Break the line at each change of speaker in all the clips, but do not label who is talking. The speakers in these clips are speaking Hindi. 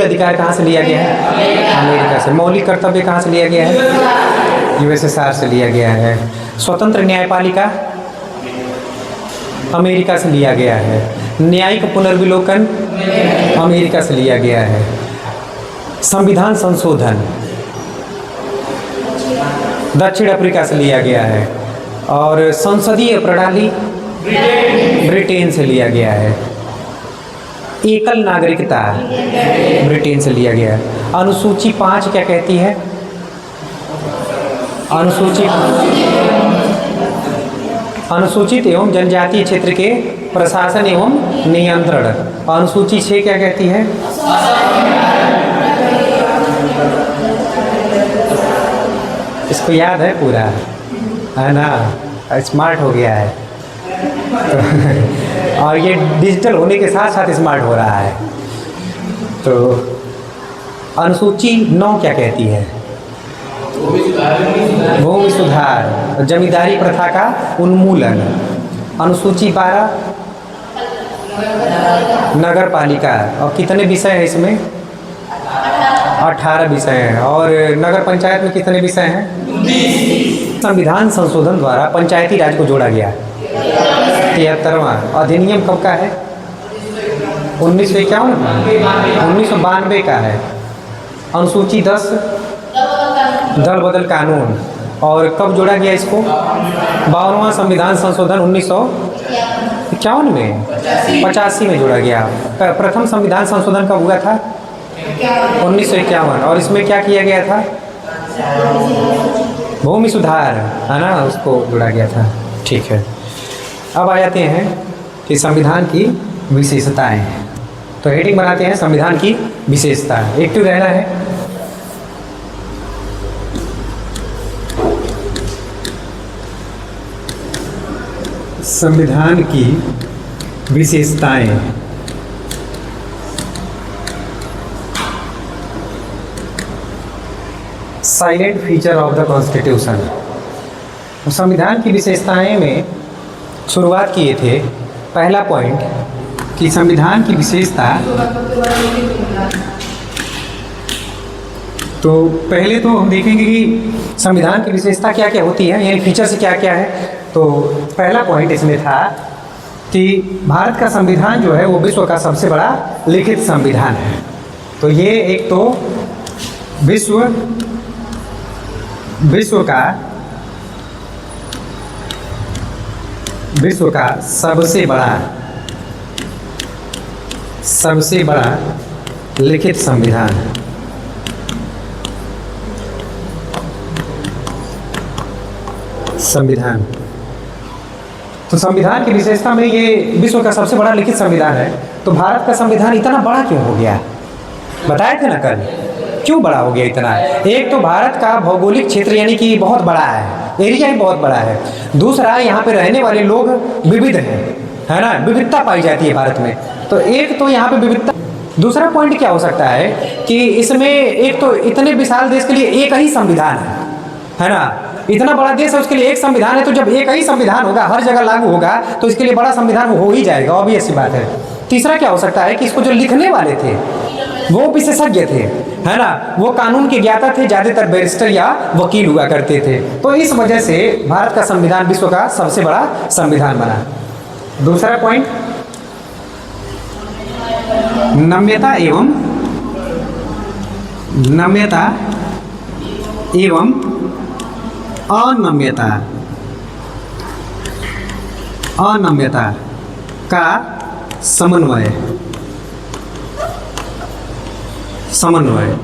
अधिकार कहाँ से लिया गया है? अमेरिका से। मौलिक कर्तव्य कहाँ से लिया गया है? यूएसएसआर से लिया गया है। स्वतंत्र न्यायपालिका अमेरिका से लिया गया है। न्यायिक पुनर्विलोकन अमेरिका से लिया गया है। संविधान संशोधन दक्षिण अफ्रीका से लिया गया है। और संसदीय प्रणाली ब्रिटेन से लिया गया है। एकल नागरिकता ब्रिटेन से लिया गया है। अनुसूची 5 क्या कहती है? अनुसूचित एवं जनजातीय क्षेत्र के प्रशासन एवं नियंत्रण। अनुसूची 6 क्या कहती है? इसको याद है पूरा, है ना? स्मार्ट हो गया है और ये डिजिटल होने के साथ साथ स्मार्ट हो रहा है। तो अनुसूची 9 क्या कहती है? भूमि सुधार, जमींदारी प्रथा का उन्मूलन। अनुसूची 12 नगर पालिका। और कितने विषय हैं इसमें? 18 विषय हैं। और नगर पंचायत में कितने विषय हैं? संविधान संशोधन द्वारा पंचायती राज को जोड़ा गया। 73वां अधिनियम कब का है? 1951 1992 का है। अनुसूची 10 दल बदल कानून। और कब जोड़ा गया इसको? 52वां संविधान संशोधन 1951 में 85 में जोड़ा गया। प्रथम संविधान संशोधन कब हुआ था? 1951। और इसमें क्या किया गया था? भूमि सुधार, है ना, उसको जोड़ा गया था। ठीक है, अब आ जाते हैं कि संविधान की विशेषताएं। तो हेडिंग बनाते हैं संविधान की विशेषता। एक्टिव रहना है। संविधान की विशेषताएं। Silent feature of the constitution. संविधान की विशेषताएं में शुरुआत किए थे। पहला पॉइंट कि संविधान की विशेषता, तो पहले तो हम देखेंगे कि संविधान की विशेषता क्या क्या होती है, यानी फीचर्स क्या क्या है। तो पहला पॉइंट इसमें था कि भारत का संविधान जो है वो विश्व का सबसे बड़ा लिखित संविधान है। तो ये एक तो विश्व का सबसे बड़ा लिखित संविधान है। संविधान, तो संविधान की विशेषता में ये विश्व का सबसे बड़ा लिखित संविधान है। तो भारत का संविधान इतना बड़ा क्यों हो गया? बताए थे ना कल, क्यों बड़ा हो गया इतना? एक तो भारत का भौगोलिक क्षेत्र यानी कि बहुत बड़ा है, एरिया ही बहुत बड़ा है। दूसरा, यहाँ पे रहने वाले लोग विविध हैं, है ना, विविधता पाई जाती है भारत में। तो एक तो यहाँ पे विविधता। दूसरा पॉइंट क्या हो सकता है कि इसमें एक तो इतने विशाल देश के लिए एक ही संविधान है ना, इतना बड़ा देश है उसके लिए एक संविधान है। तो जब एक ही संविधान होगा, हर जगह लागू होगा, तो इसके लिए बड़ा संविधान हो ही जाएगा, ऑब्वियस सी बात है। तीसरा क्या हो सकता है कि इसको जो लिखने वाले थे वो विशेषज्ञ थे, है ना, वो कानून के ज्ञाता थे, ज्यादातर बैरिस्टर या वकील हुआ करते थे। तो इस वजह से भारत का संविधान विश्व का सबसे बड़ा संविधान बना। दूसरा पॉइंट, नम्यता एवं अनम्यता का समन्वय,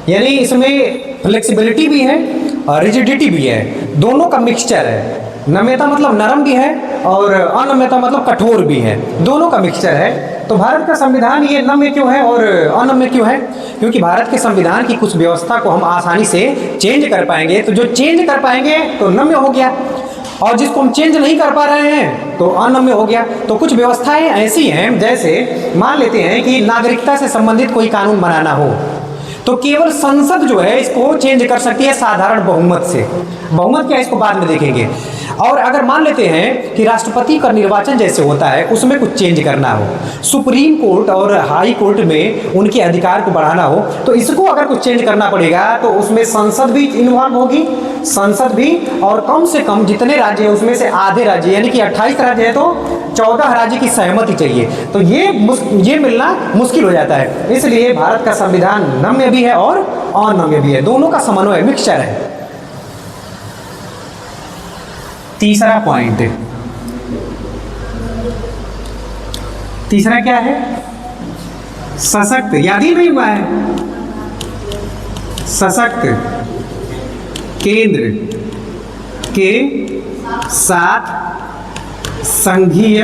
यानी इसमें फ्लेक्सिबिलिटी भी है और रिजिडिटी भी है, दोनों का मिक्सचर है। नम्यता मतलब नरम भी है और अनम्यता मतलब कठोर भी है, दोनों का मिक्सचर है। तो भारत का संविधान ये नम्य क्यों है और अनम्य क्यों है? क्योंकि भारत के संविधान की कुछ व्यवस्था को हम आसानी से चेंज कर पाएंगे। तो जो चेंज कर पाएंगे तो नम्य हो गया, और जिसको हम चेंज नहीं कर पा रहे हैं तो अनम्य हो गया। तो कुछ व्यवस्थाएं ऐसी हैं, जैसे मान लेते हैं कि नागरिकता से संबंधित कोई कानून बनाना हो तो केवल संसद जो है इसको चेंज कर सकती है साधारण बहुमत से। बहुमत क्या है इसको बाद में देखेंगे। और अगर मान लेते हैं कि राष्ट्रपति का निर्वाचन जैसे होता है उसमें कुछ चेंज करना हो, सुप्रीम कोर्ट और हाई कोर्ट में उनके अधिकार को बढ़ाना हो, तो इसको अगर कुछ चेंज करना पड़ेगा तो उसमें संसद भी इन्वॉल्व होगी, संसद भी, और कम से कम जितने राज्य हैं उसमें से आधे राज्य यानी कि 28 राज्य है तो 14 राज्य की सहमति चाहिए। तो ये मिलना मुश्किल हो जाता है। इसलिए भारत का संविधान नम्य भी है और अनम्य भी है, दोनों का समन्वय मिक्सचर है। तीसरा पॉइंट, तीसरा क्या है? सशक्त, याद ही नहीं हुआ है। सशक्त केंद्र के साथ संघीय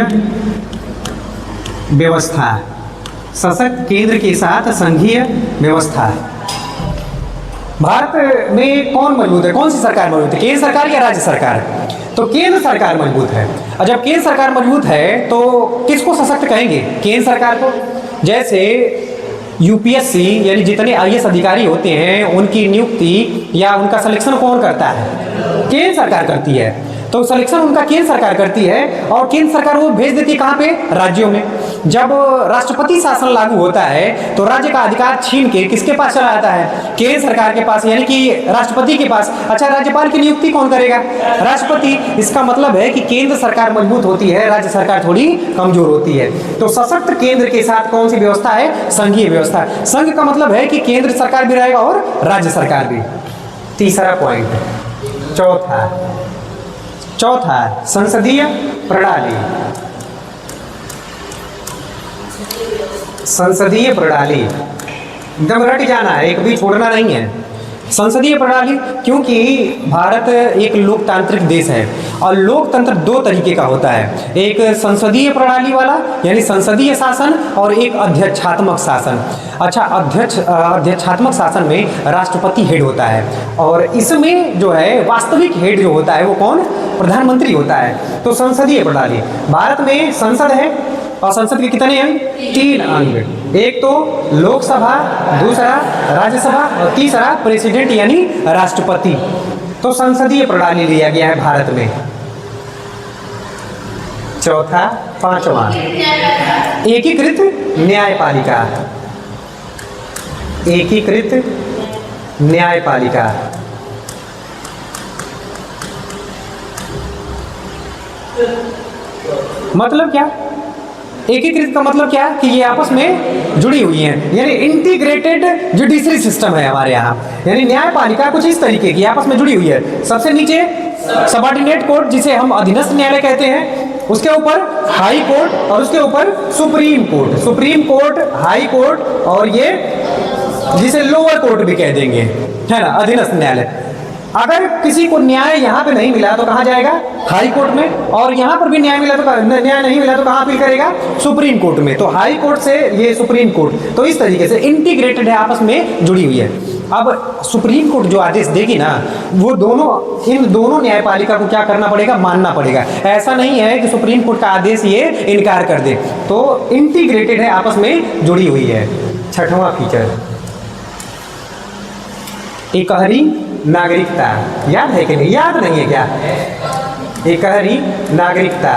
व्यवस्था, सशक्त केंद्र के साथ संघीय व्यवस्था। भारत में कौन मजबूत है, कौन सी सरकार मजबूत है, केंद्र सरकार या राज्य सरकार? तो केंद्र सरकार मजबूत है। और जब केंद्र सरकार मजबूत है तो किसको सशक्त कहेंगे? केंद्र सरकार को। जैसे यूपीएससी यानी जितने आईएएस अधिकारी होते हैं उनकी नियुक्ति या उनका सिलेक्शन कौन करता है? केंद्र सरकार करती है। तो सिलेक्शन उनका केंद्र सरकार करती है और केंद्र सरकार वो भेज देती है कहाँ पे? राज्यों में। जब राष्ट्रपति शासन लागू होता है तो राज्य का अधिकार छीन के किसके पास चला जाता है? केंद्र सरकार के पास, यानी कि राष्ट्रपति के पास। अच्छा, राज्यपाल की नियुक्ति कौन करेगा? राष्ट्रपति। इसका मतलब है कि केंद्र सरकार मजबूत होती है, राज्य सरकार थोड़ी कमजोर होती है। तो सशक्त केंद्र के साथ कौन सी व्यवस्था है? संघीय व्यवस्था। संघ का मतलब है कि केंद्र सरकार भी रहेगा और राज्य सरकार भी। तीसरा पॉइंट। चौथा संसदीय प्रणाली। संसदीय प्रणाली एकदम रट जाना है, एक भी छोड़ना नहीं है। संसदीय प्रणाली, क्योंकि भारत एक लोकतांत्रिक देश है और लोकतंत्र दो तरीके का होता है, एक संसदीय प्रणाली वाला यानी संसदीय शासन और एक अध्यक्षात्मक शासन। अच्छा, अध्यक्षात्मक शासन में राष्ट्रपति हेड होता है और इसमें जो है वास्तविक हेड जो होता है वो कौन? प्रधानमंत्री होता है। तो संसदीय प्रणाली, भारत में संसद है और संसद के कितने अंग? 3 अंग। एक तो लोकसभा, दूसरा राज्यसभा और तीसरा प्रेसिडेंट यानी राष्ट्रपति। तो संसदीय प्रणाली लिया गया है भारत में। चौथा, पांचवा एकीकृत न्यायपालिका। एकीकृत न्यायपालिका मतलब क्या? एकीकृत का मतलब क्या? कि ये आपस में जुड़ी हुई हैं, यानी इंटीग्रेटेड जुडिशरी सिस्टम है हमारे यहाँ। यानी न्यायपालिका कुछ इस तरीके की आपस में जुड़ी हुई है। सबसे नीचे सबऑर्डिनेट कोर्ट जिसे हम अधीनस्थ न्यायालय कहते हैं, उसके ऊपर हाई कोर्ट और उसके ऊपर supreme court. Supreme court, high court और ये जिसे लोअर कोर्ट भी कह देंगे, है ना, अधीनस्थ न्यायालय। अगर किसी को न्याय यहाँ पे नहीं मिला तो कहाँ जाएगा? हाई कोर्ट में। और यहाँ पर भी न्याय न्याय नहीं मिला तो कहाँ अपील करेगा? सुप्रीम कोर्ट में। तो हाई कोर्ट से ये सुप्रीम कोर्ट, तो इस तरीके से इंटीग्रेटेड है, आपस में जुड़ी हुई है। अब सुप्रीम कोर्ट जो आदेश देगी ना, वो इन दोनों न्यायपालिका को क्या करना पड़ेगा? मानना पड़ेगा। ऐसा नहीं है कि सुप्रीम कोर्ट का आदेश ये इनकार कर दे। तो इंटीग्रेटेड है, आपस में जुड़ी हुई है। छठवां फीचर, एकहरी नागरिकता। याद है कि नहीं? याद नहीं है क्या? एकहरी नागरिकता।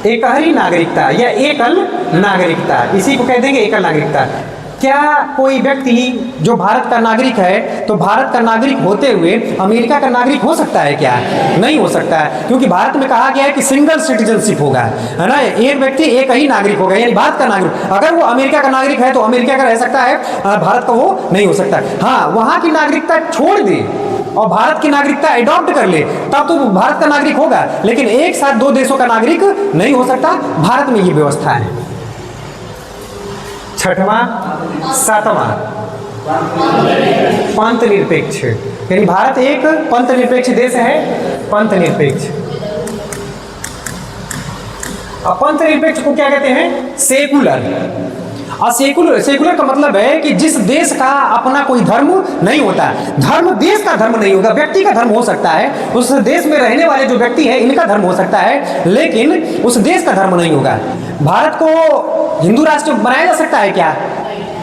एकहरी नागरिकता या एकल नागरिकता, इसी को कह देंगे एकल नागरिकता। क्या कोई व्यक्ति जो भारत का नागरिक है तो भारत का नागरिक होते हुए अमेरिका का नागरिक हो सकता है क्या? नहीं हो सकता है, क्योंकि भारत में कहा गया है कि सिंगल सिटीजनशिप होगा, है ना। एक व्यक्ति एक ही नागरिक होगा, यानी भारत का नागरिक। अगर वो अमेरिका का नागरिक है तो अमेरिका का रह सकता है, भारत का वो नहीं हो सकता। हाँ, वहाँ की नागरिकता छोड़ दे और भारत की नागरिकता अडॉप्ट कर ले तब तो भारत का नागरिक होगा, लेकिन एक साथ दो देशों का नागरिक नहीं हो सकता। भारत में ये व्यवस्था है। छठवां, सातवां पंथ निरपेक्ष, यानी भारत एक पंथ निरपेक्ष देश है। पंथ निरपेक्ष, अब पंथ निरपेक्ष को क्या कहते हैं? सेकुलर। और सेकुलर का मतलब है कि जिस देश का अपना कोई धर्म नहीं होता। धर्म देश का धर्म नहीं होगा, व्यक्ति का धर्म हो सकता है। उस देश में रहने वाले जो व्यक्ति है इनका धर्म हो सकता है, लेकिन उस देश का धर्म नहीं होगा। भारत को हिंदू राष्ट्र बनाया जा सकता है क्या?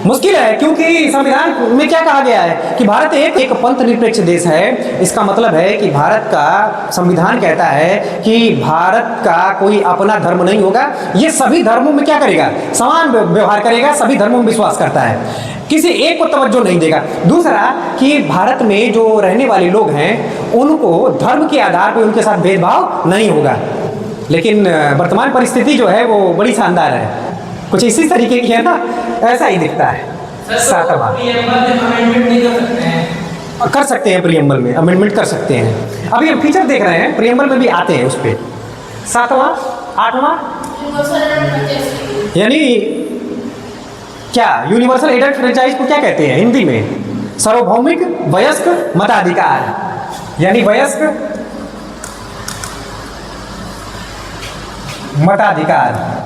मुश्किल है, क्योंकि संविधान में क्या कहा गया है कि भारत एक पंथ निरपेक्ष देश है। इसका मतलब है कि भारत का संविधान कहता है कि भारत का कोई अपना धर्म नहीं होगा, ये सभी धर्मों में क्या करेगा, समान व्यवहार करेगा, सभी धर्मों में विश्वास करता है, किसी एक को तवज्जो नहीं देगा। दूसरा कि भारत में जो रहने वाले लोग हैं उनको धर्म के आधार पर उनके साथ भेदभाव नहीं होगा। लेकिन वर्तमान परिस्थिति जो है वो बड़ी शानदार है, कुछ इसी तरीके की है ना, ऐसा ही दिखता है। सातवां कर सकते हैं, प्रीएम्बल में अमेंडमेंट कर सकते हैं। अभी हम फीचर देख रहे हैं, प्रीएम्बल में भी आते हैं उस पर। सातवां, आठवां, यानी क्या यूनिवर्सल एडल्ट फ्रेंचाइज को क्या कहते हैं हिंदी में? सार्वभौमिक वयस्क मताधिकार, यानी वयस्क मताधिकार।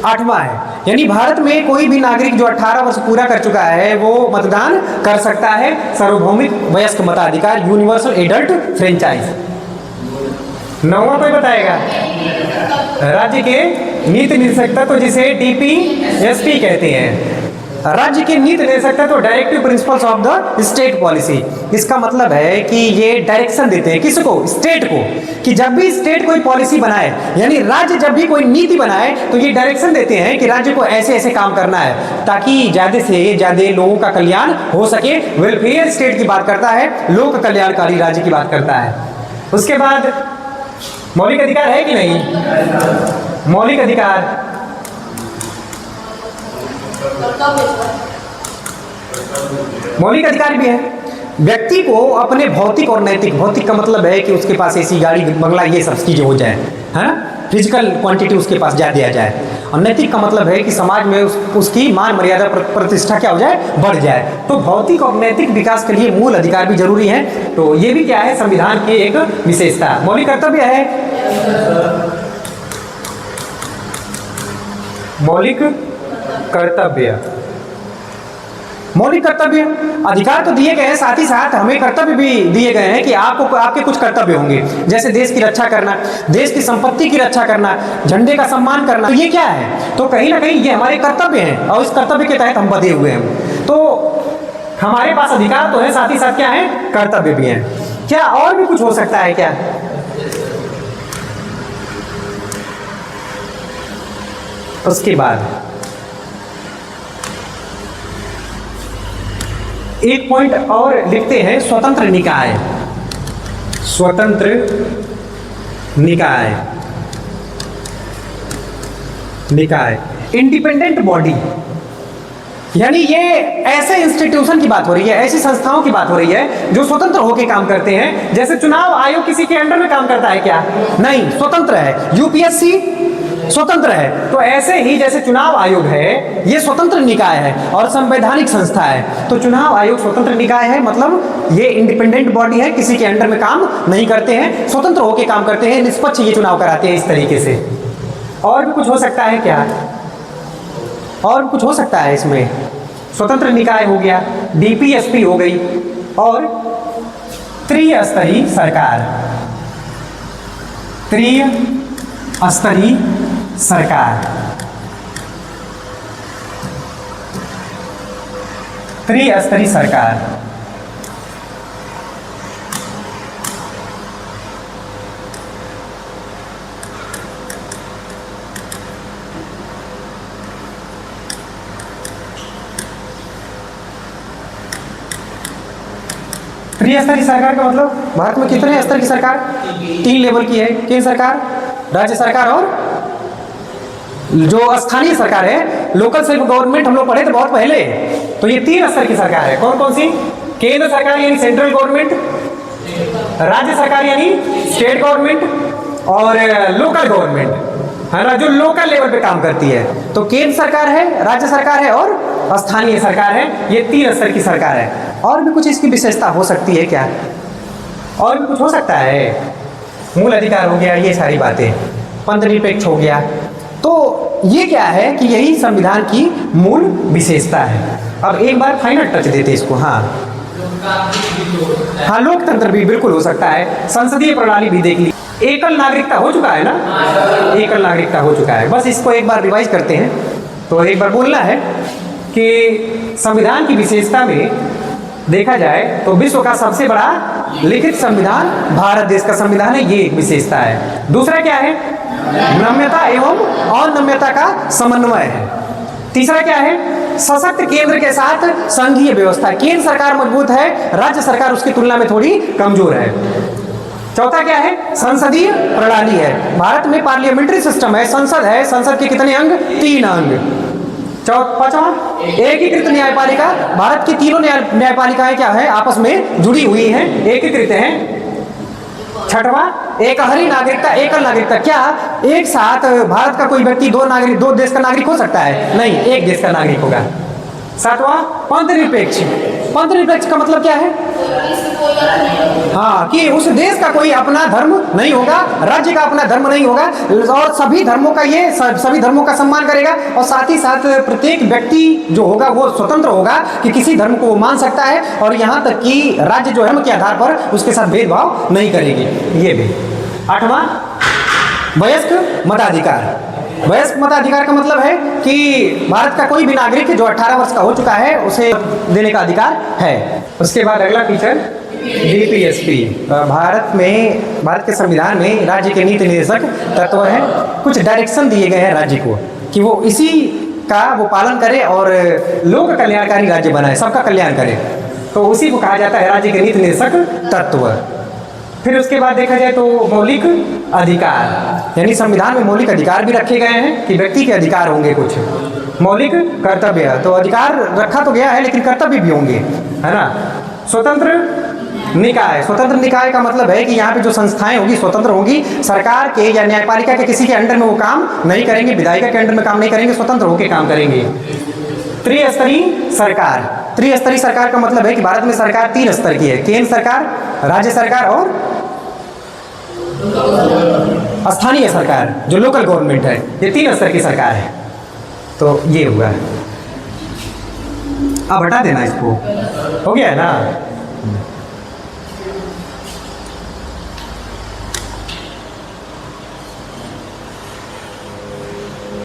आठवां है, यानी भारत में कोई भी नागरिक जो 18 वर्ष पूरा कर चुका है वो मतदान कर सकता है, सार्वभौमिक वयस्क मताधिकार, यूनिवर्सल एडल्ट फ्रेंचाइज। नौवां कोई बताएगा? राज्य के नीति निर्देशकता, तो जिसे DPSP कहते हैं, राज्य के नीति निर्देशकता, तो directive principles of the state policy. इसका मतलब है कि ये डायरेक्शन देते हैं किसको? स्टेट को, कि जब भी स्टेट कोई पॉलिसी बनाए, यानी राज्य जब भी कोई नीति बनाए तो ये डायरेक्शन देते हैं कि राज्य को ऐसे ऐसे काम करना है ताकि ज़्यादा से ज़्यादा लोगों का कल्याण हो सके। वेलफेयर स्टेट की बात करता है, लोक कल्याणकारी राज्य की बात करता है। उसके बाद मौलिक अधिकार है कि नहीं? मौलिक अधिकार मौलिक अधिकार भी है। व्यक्ति को अपने भौतिक और नैतिक, भौतिक का मतलब है कि उसके पास ऐसी गाड़ी बंगला ये सब चीज़ें हो जाए, है ना, फिजिकल क्वांटिटी उसके पास जा दिया जाए। और नैतिक का मतलब है कि समाज में उसकी मान मर्यादा प्रतिष्ठा क्या हो जाए, बढ़ जाए। तो भौतिक और नैतिक विकास के लिए मूल अधिकार भी जरूरी है। तो ये भी क्या है, संविधान की एक विशेषता। मौलिक कर्तव्य है, मौलिक कर्तव्य, मौलिक कर्तव्य, अधिकार तो दिए गए हैं, साथ ही साथ हमें कर्तव्य भी दिए गए हैं कि आपको आपके कुछ कर्तव्य होंगे, जैसे देश की रक्षा करना, देश की संपत्ति की रक्षा करना, झंडे का सम्मान करना। तो ये क्या है, तो कहीं ना कहीं ये हमारे कर्तव्य हैं और इस कर्तव्य के तहत हम बंधे हुए हैं। तो हमारे पास अधिकार तो है, साथ ही साथ क्या है, कर्तव्य भी है। क्या और भी कुछ हो सकता है क्या? उसके बाद एक पॉइंट और लिखते हैं, स्वतंत्र निकाय। स्वतंत्र निकाय, निकाय, इंडिपेंडेंट बॉडी, यानी ये ऐसे इंस्टीट्यूशन की बात हो रही है, ऐसी संस्थाओं की बात हो रही है जो स्वतंत्र होकर काम करते हैं। जैसे चुनाव आयोग किसी के अंडर में काम करता है क्या? नहीं, स्वतंत्र है। यूपीएससी स्वतंत्र है। तो ऐसे ही जैसे चुनाव आयोग है, ये स्वतंत्र निकाय है और संवैधानिक संस्था है। तो चुनाव आयोग स्वतंत्र निकाय है, मतलब ये इंडिपेंडेंट बॉडी है, किसी के अंडर में काम नहीं करते हैं, स्वतंत्र होकर काम करते हैं, निष्पक्ष ये चुनाव कराते हैं इस तरीके से। और भी कुछ हो सकता है क्या? और कुछ हो सकता है इसमें? स्वतंत्र निकाय हो गया, DPSP हो गई, और त्रिस्तरीय सरकार, त्रिस्तरीय सरकार, त्रिस्तरीय सरकार। त्रिस्तरीय सरकार का मतलब भारत में कितने स्तर की सरकार? 3 लेवल की है। केंद्र सरकार, राज्य सरकार और जो स्थानीय सरकार है, लोकल सेल्फ गवर्नमेंट, हम लोग पढ़े थे बहुत पहले। तो ये 3 स्तर की सरकार है। कौन कौन सी? केंद्र सरकार यानी सेंट्रल गवर्नमेंट, राज्य सरकार यानी स्टेट गवर्नमेंट, और लोकल गवर्नमेंट, है ना, जो लोकल लेवल पे काम करती है। तो केंद्र सरकार है, राज्य सरकार है और स्थानीय सरकार है। ये 3 स्तर की सरकार है। और भी कुछ इसकी विशेषता हो सकती है क्या? और भी कुछ हो सकता है? मूल अधिकार हो गया, ये सारी बातें, पंथ निरपेक्ष हो गया। तो ये क्या है कि यही संविधान की मूल विशेषता है। अब एक बार फाइनल टच देते इसको। हाँ, हाँ, लोकतंत्र भी बिल्कुल हो सकता है, संसदीय प्रणाली भी देख ली। एकल नागरिकता हो चुका है ना, एकल नागरिकता हो चुका है। बस इसको एक बार रिवाइज करते हैं। तो एक बार बोलना है कि संविधान की विशेषता में देखा जाए तो विश्व का सबसे बड़ा लिखित संविधान भारत देश का संविधान है, ये एक विशेषता है। दूसरा क्या है? नम्यता एवं अनम्यता का समन्वय है। तीसरा क्या है? सशक्त केंद्र के साथ संघीय व्यवस्था, केंद्र सरकार मजबूत है, राज्य सरकार उसकी तुलना में थोड़ी कमजोर है। चौथा क्या है? संसदीय प्रणाली है, भारत में पार्लियामेंट्री सिस्टम है, संसद है, संसद के कितने अंग? 3 अंग। पांचवा, एकीकृत न्यायपालिका, भारत की तीनों न्यायपालिकाएं क्या है? आपस में जुड़ी हुई हैं, एकीकृत हैं। छठवां, एकहरी नागरिकता, एकल नागरिकता, क्या एक साथ भारत का कोई व्यक्ति दो देश का नागरिक हो सकता है? नहीं, एक देश का नागरिक होगा। सातवां, पंथ निरपेक्ष। पंथ निरपेक्ष का मतलब क्या है? हाँ, कि उस देश का कोई अपना धर्म नहीं होगा, राज्य का अपना धर्म नहीं होगा, और सभी धर्मों का सम्मान करेगा, और साथ ही साथ प्रत्येक व्यक्ति जो होगा वो स्वतंत्र होगा कि किसी धर्म को वो मान सकता है, और यहाँ तक कि राज्य जो धर्म के आधार पर उसके साथ भेदभाव नहीं करेगी। ये भी। आठवां, वयस्क मताधिकार। वयस्क मताधिकार का मतलब है कि भारत का कोई भी नागरिक जो 18 वर्ष का हो चुका है उसे देने का अधिकार है। उसके बाद अगला फीचर डीपीएसपी। भारत के संविधान में राज्य के नीति निर्देशक तत्व हैं, कुछ डायरेक्शन दिए गए हैं राज्य को कि वो इसी का वो पालन करे और लोक कल्याणकारी राज्य बनाए, सबका कल्याण करे, तो उसी को कहा जाता है राज्य के नीति निर्देशक तत्व। फिर उसके बाद देखा जाए तो मौलिक अधिकार, यानी संविधान में मौलिक अधिकार भी रखे गए हैं कि व्यक्ति के अधिकार होंगे कुछ, मौलिक कर्तव्य, तो अधिकार रखा तो गया है लेकिन कर्तव्य भी होंगे, है ना। स्वतंत्र निकाय, स्वतंत्र निकाय का मतलब है कि यहाँ पे जो संस्थाएं होगी स्वतंत्र होंगी, सरकार के या न्यायपालिका के किसी के अंडर में वो काम नहीं करेंगे, विधायिका के अंडर में काम नहीं करेंगे, स्वतंत्र होकर काम करेंगे। त्रिस्तरीय सरकार, त्रिस्तरीय सरकार का मतलब है कि भारत में सरकार 3 स्तर की है, केंद्र सरकार, राज्य सरकार और स्थानीय सरकार जो लोकल गवर्नमेंट है, ये 3 स्तर की सरकार है। तो ये हुआ, अब हटा देना इसको, हो गया है ना।